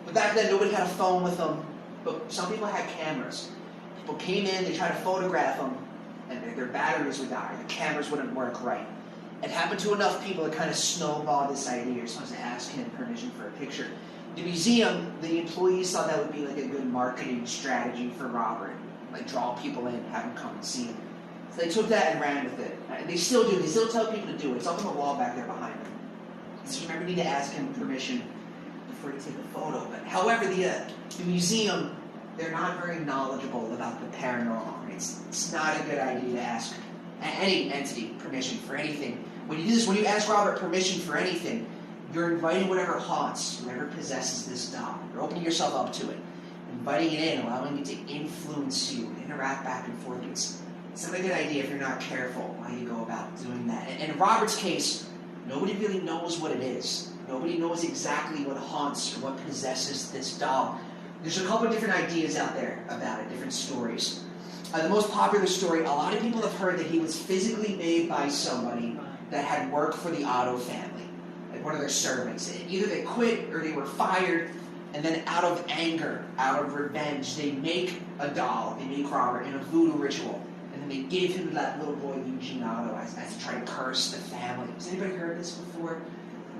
But back then, nobody had a phone with them, but some people had cameras. People came in, they tried to photograph them, and their batteries would die, the cameras wouldn't work right. It happened to enough people to kind of snowball this idea. You're supposed to ask him permission for a picture. The museum, the employees thought that would be like a good marketing strategy for Robert. Like draw people in, have them come and see him. So they took that and ran with it. And they still do. They still tell people to do it. It's up on the wall back there behind them. So remember, you need to ask him permission before you take a photo. But however, the museum, they're not very knowledgeable about the paranormal. It's not a good idea to ask any entity permission for anything. When you do this, when you ask Robert permission for anything, you're inviting whatever haunts, whatever possesses this doll. You're opening yourself up to it, inviting it in, allowing it to influence you, interact back and forth. It's not a good idea if you're not careful how you go about doing that. And in Robert's case, nobody really knows what it is. Nobody knows exactly what haunts or what possesses this doll. There's a couple of different ideas out there about it, different stories. The most popular story, a lot of people have heard that he was physically made by somebody that had worked for the Otto family, like one of their servants. Either they quit or they were fired, and then out of anger, out of revenge, they make a doll, they make Robert in a voodoo ritual, and then they give him that little boy Eugene Otto as to try to curse the family. Has anybody heard this before?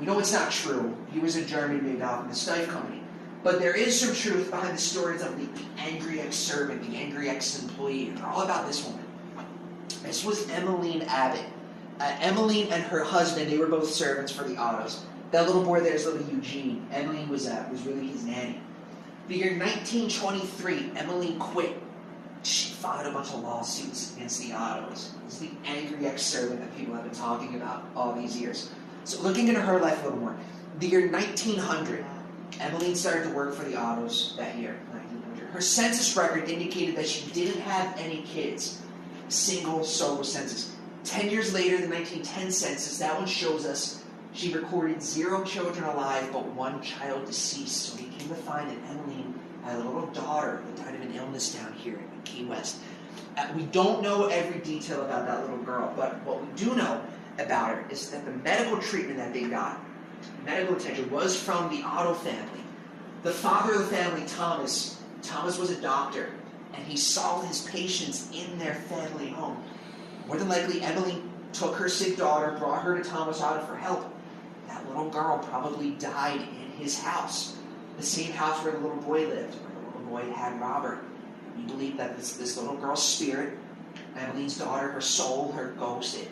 We know it's not true. He was in Germany made off in the Steiff Company. But there is some truth behind the stories of the angry ex-servant, the angry ex-employee. They're all about this woman. This was Emmeline Abbott. Emmeline and her husband, they were both servants for the Ottos. That little boy there is little Eugene. Emmeline was really his nanny. The year 1923, Emmeline quit. She filed a bunch of lawsuits against the Ottos. This is the angry ex-servant that people have been talking about all these years. So looking into her life a little more, the year 1900, Emmeline started to work for the Ottos that year, 1900. Her census record indicated that she didn't have any kids. Single, solo census. 10 years later, the 1910 census, that one shows us she recorded 0 children alive, but 1 child deceased. So we came to find that Emmeline had a little daughter that died of an illness down here in Key West. We don't know every detail about that little girl, but what we do know about her is that the medical treatment that they got, medical attention, was from the Otto family. The father of the family, Thomas was a doctor, and he saw his patients in their family home. More than likely, Emmeline took her sick daughter, brought her to Thomas Otto for help. That little girl probably died in his house, the same house where the little boy lived, where the little boy had Robert. We believe that this little girl's spirit, Emmeline's daughter, her soul, her ghost, it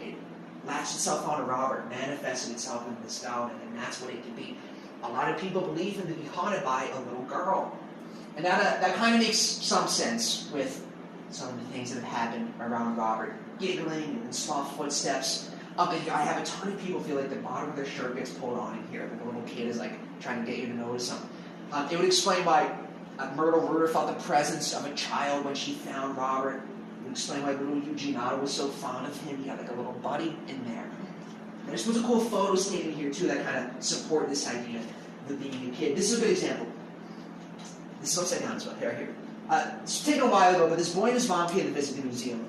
latched itself onto Robert, manifested itself in this doll, and that's what it can be. A lot of people believe him to be haunted by a little girl. And that kind of makes some sense with some of the things that have happened around Robert. Giggling and soft footsteps. I have a ton of people feel like the bottom of their shirt gets pulled on in here, like a little kid is like trying to get you to notice something. It would explain why Myrtle Rooter felt the presence of a child when she found Robert. It would explain why little Eugene Otto was so fond of him. He had like a little buddy in there. And there's some cool photos taken here too that kind of support this idea of being a kid. This is a good example. This is upside down as well. Here. It's taken a while ago, but this boy and his mom came to visit the museum.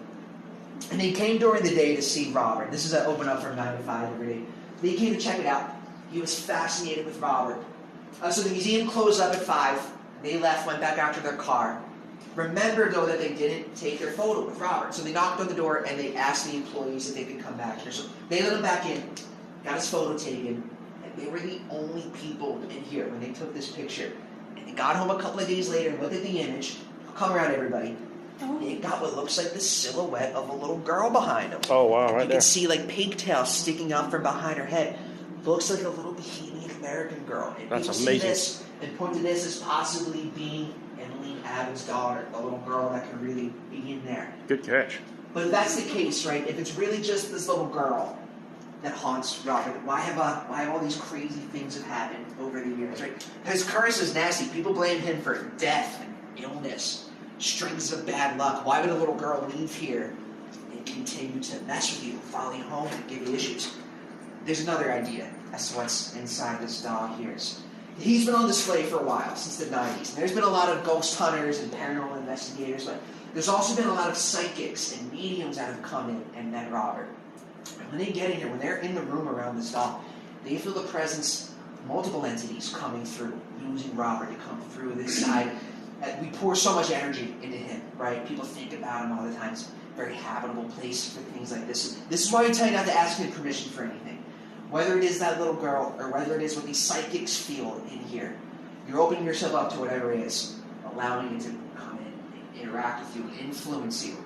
And they came during the day to see Robert. This is open up from 9 to 5 every day. They came to check it out. He was fascinated with Robert. So the museum closed up at 5. They left, went back out to their car. Remember, though, that they didn't take their photo with Robert. So they knocked on the door and they asked the employees if they could come back here. So they let him back in, got his photo taken, and they were the only people in here when they took this picture. And they got home a couple of days later and looked at the image. Come around, everybody. It got what looks like the silhouette of a little girl behind him. Oh, wow, right there. You can see like pigtails sticking out from behind her head. Looks like a little Bohemian American girl. And that's amazing. See this and point to this as possibly being Emmeline Abbott's daughter, the little girl that can really be in there. Good catch. But if that's the case, right, if it's really just this little girl that haunts Robert, why have all these crazy things have happened over the years, right? His curse is nasty. People blame him for death and illness. Strings of bad luck. Why would a little girl leave here and continue to mess with you, follow you home, and give you issues? There's another idea as to what's inside this doll here. He's been on display for a while, since the 90s. There's been a lot of ghost hunters and paranormal investigators, but there's also been a lot of psychics and mediums that have come in and met Robert. And when they get in here, when they're in the room around this doll, they feel the presence multiple entities coming through, using Robert to come through this side. We pour so much energy into him, right? People think about him all the time. It's a very habitable place for things like this. This is why we tell you not to ask him permission for anything. Whether it is that little girl or whether it is what these psychics feel in here, you're opening yourself up to whatever it is, allowing it to come in, interact with you, influence you.